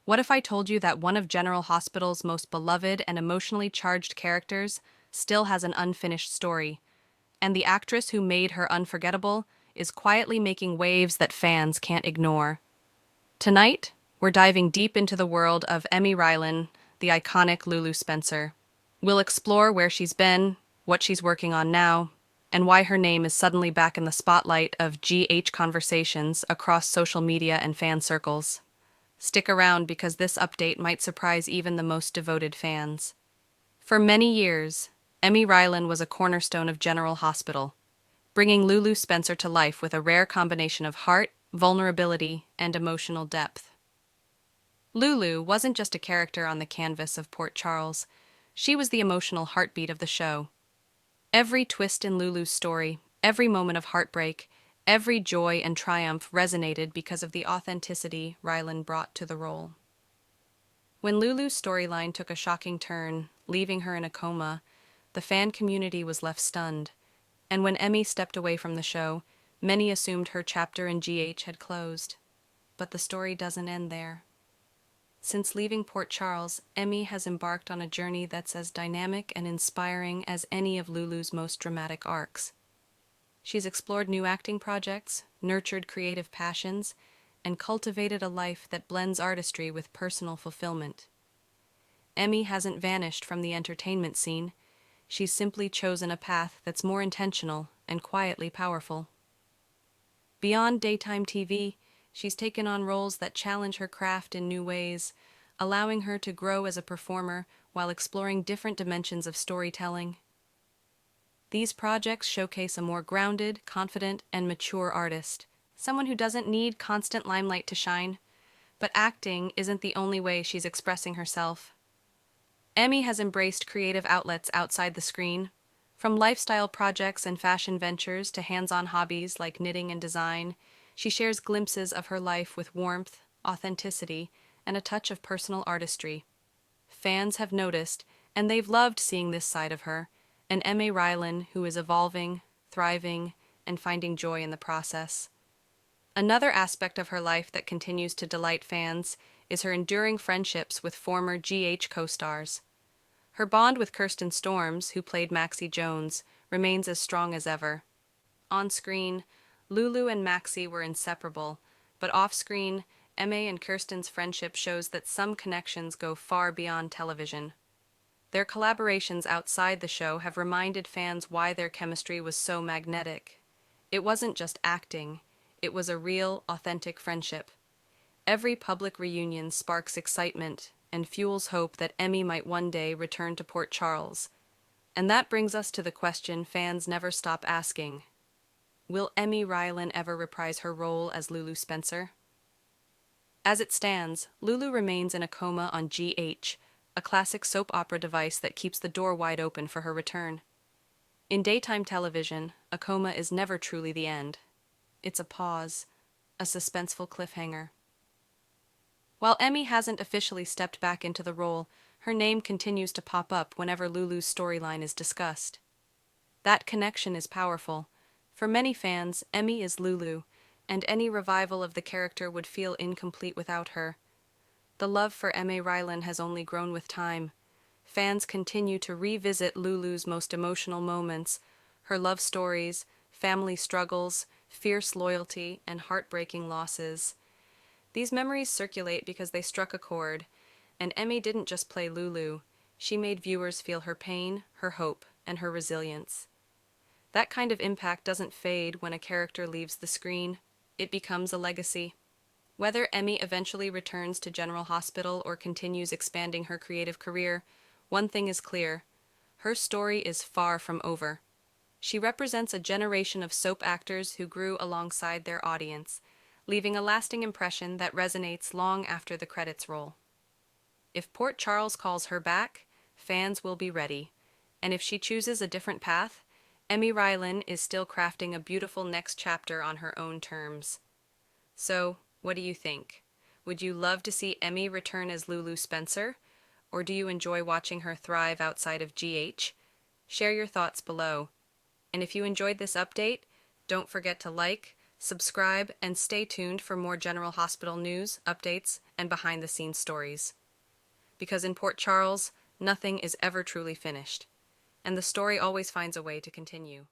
What if I told you that one of General Hospital's most beloved and emotionally charged characters still has an unfinished story, and the actress who made her unforgettable is quietly making waves that fans can't ignore? Tonight, we're diving deep into the world of Emme Rylan, the iconic Lulu Spencer. We'll explore where she's been, what she's working on now, and why her name is suddenly back in the spotlight of GH conversations across social media and fan circles. Stick around because this update might surprise even the most devoted fans. For many years, Emme Rylan was a cornerstone of General Hospital, bringing Lulu Spencer to life with a rare combination of heart, vulnerability, and emotional depth. Lulu wasn't just a character on the canvas of Port Charles, she was the emotional heartbeat of the show. Every twist in Lulu's story, every moment of heartbreak, every joy and triumph resonated because of the authenticity Rylan brought to the role. When Lulu's storyline took a shocking turn, leaving her in a coma, the fan community was left stunned, and when Emme stepped away from the show, many assumed her chapter in GH had closed. But the story doesn't end there. Since leaving Port Charles, Emme has embarked on a journey that's as dynamic and inspiring as any of Lulu's most dramatic arcs. She's explored new acting projects, nurtured creative passions, and cultivated a life that blends artistry with personal fulfillment. Emme hasn't vanished from the entertainment scene. She's simply chosen a path that's more intentional and quietly powerful. Beyond daytime TV, she's taken on roles that challenge her craft in new ways, allowing her to grow as a performer while exploring different dimensions of storytelling. These projects showcase a more grounded, confident, and mature artist, someone who doesn't need constant limelight to shine. But acting isn't the only way she's expressing herself. Emme has embraced creative outlets outside the screen, from lifestyle projects and fashion ventures to hands-on hobbies like knitting and design. She shares glimpses of her life with warmth, authenticity, and a touch of personal artistry. Fans have noticed, and they've loved seeing this side of her, an Emme Rylan who is evolving, thriving, and finding joy in the process. Another aspect of her life that continues to delight fans is her enduring friendships with former GH co-stars. Her bond with Kirsten Storms, who played Maxie Jones, remains as strong as ever. On screen, Lulu and Maxie were inseparable, but off-screen, Emme and Kirsten's friendship shows that some connections go far beyond television. Their collaborations outside the show have reminded fans why their chemistry was so magnetic. It wasn't just acting, it was a real, authentic friendship. Every public reunion sparks excitement and fuels hope that Emme might one day return to Port Charles. And that brings us to the question fans never stop asking. Will Emme Rylan ever reprise her role as Lulu Spencer? As it stands, Lulu remains in a coma on GH, a classic soap opera device that keeps the door wide open for her return. In daytime television, a coma is never truly the end. It's a pause, a suspenseful cliffhanger. While Emme hasn't officially stepped back into the role, her name continues to pop up whenever Lulu's storyline is discussed. That connection is powerful. For many fans, Emme is Lulu, and any revival of the character would feel incomplete without her. The love for Emme Rylan has only grown with time. Fans continue to revisit Lulu's most emotional moments, her love stories, family struggles, fierce loyalty, and heartbreaking losses. These memories circulate because they struck a chord, and Emme didn't just play Lulu. She made viewers feel her pain, her hope, and her resilience. That kind of impact doesn't fade when a character leaves the screen. It becomes a legacy. Whether Emme eventually returns to General Hospital or continues expanding her creative career, one thing is clear: her story is far from over. She represents a generation of soap actors who grew alongside their audience, leaving a lasting impression that resonates long after the credits roll. If Port Charles calls her back, fans will be ready, and if she chooses a different path, Emme Rylan is still crafting a beautiful next chapter on her own terms. So, what do you think? Would you love to see Emme return as Lulu Spencer? Or do you enjoy watching her thrive outside of GH? Share your thoughts below. And if you enjoyed this update, don't forget to like, Subscribe and stay tuned for more General Hospital news, updates, and behind-the-scenes stories. Because in Port Charles, nothing is ever truly finished, and the story always finds a way to continue.